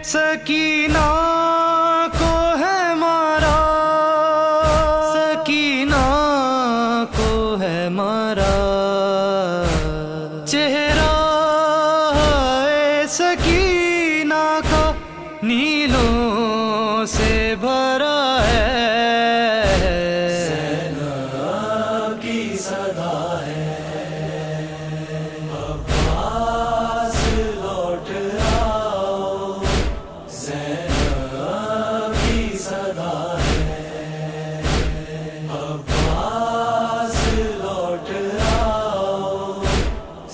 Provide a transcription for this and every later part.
سکینہ کو ہے مارا، سکینہ کو ہے مارا، چہرہ ہے سکینہ کا نیلوں سے بھرا ہے، زینب کی صدا ہے، عباس لوٹ آؤ، زینب کی صدا ہے، عباس لوٹ آؤ،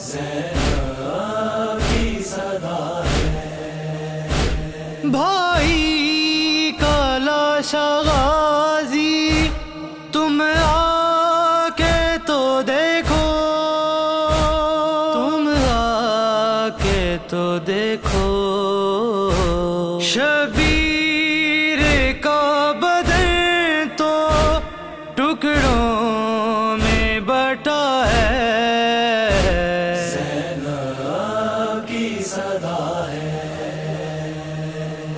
زینب کی صدا ہے، بھائی کا لاشا غازی تم آ کے تو دیکھو، تم آ کے تو دیکھو، شبیر کا بدن تو ٹکڑوں میں بٹا ہے، زینب کی صدا ہے،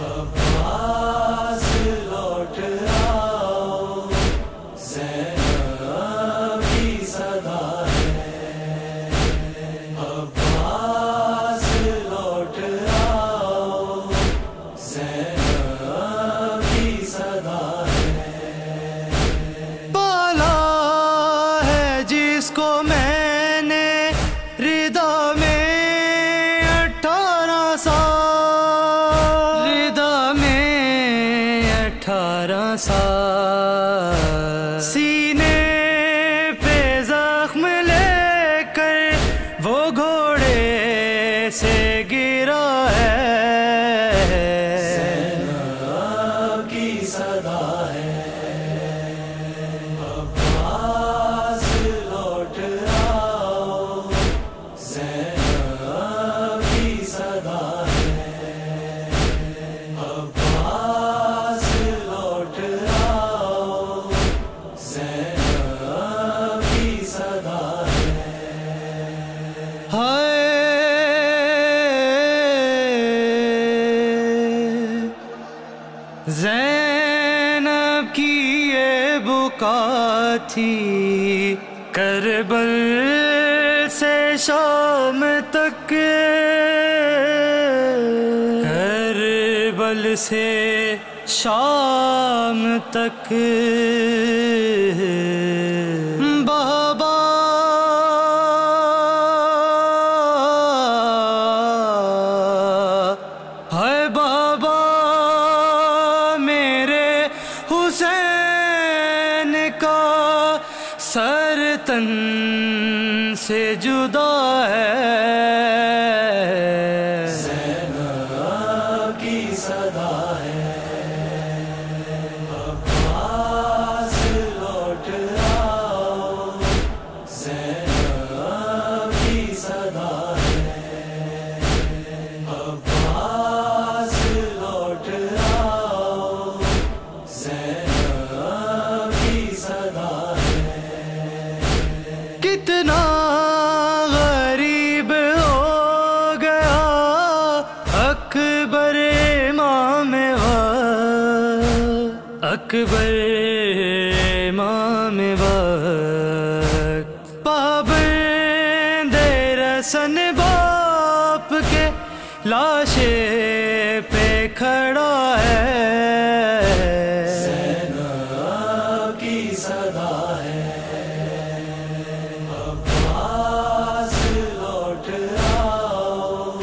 عباس لوٹ آؤ، زینب کی صدا ہے، عباس لوٹ آؤ، زینب کی صدا ہے، پالا ہے جس کو میں نے ردا میں 18 سال، ردا میں 18 سال، سینے پہ زخم لے کر وہ گھوڑے سے گرا ہے، زینب کی صدا ہے، عباس لوٹ آؤ، زینب کی صدا ہے، عباس لوٹ آؤ، زینب کی صدا ہے، ہائے زینب کی یہ بکا تھی کربل سے شام تک، کربل سے شام تک، بابا ہے بابا میرے حسین کا سر تن سے جدا ہے، زینب کی صدا ہے، عباس لوٹ آؤ، زینب کی صدا ہے، عباس لوٹ آؤ، زینب کی صدا ہے، کتنا اکبر امام وقت پابند رسن باپ کے لاشے پہ کھڑا ہے زینب کی صدا ہے عباس لوٹ آؤ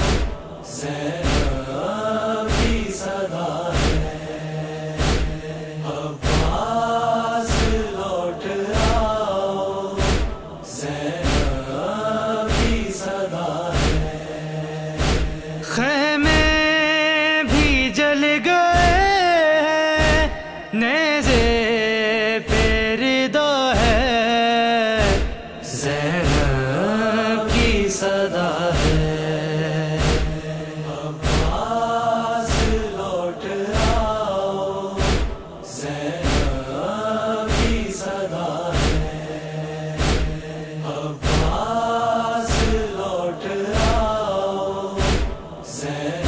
زینب کی صدا ہے عباس لوٹ آؤ زینب کی صدا ہے خیمے بھی جل گئے نیزے پہ ردا ہے زینب کی صدا ہے عباس لوٹ آؤ زینب کی صدا ہے عباس لوٹ آؤ زینب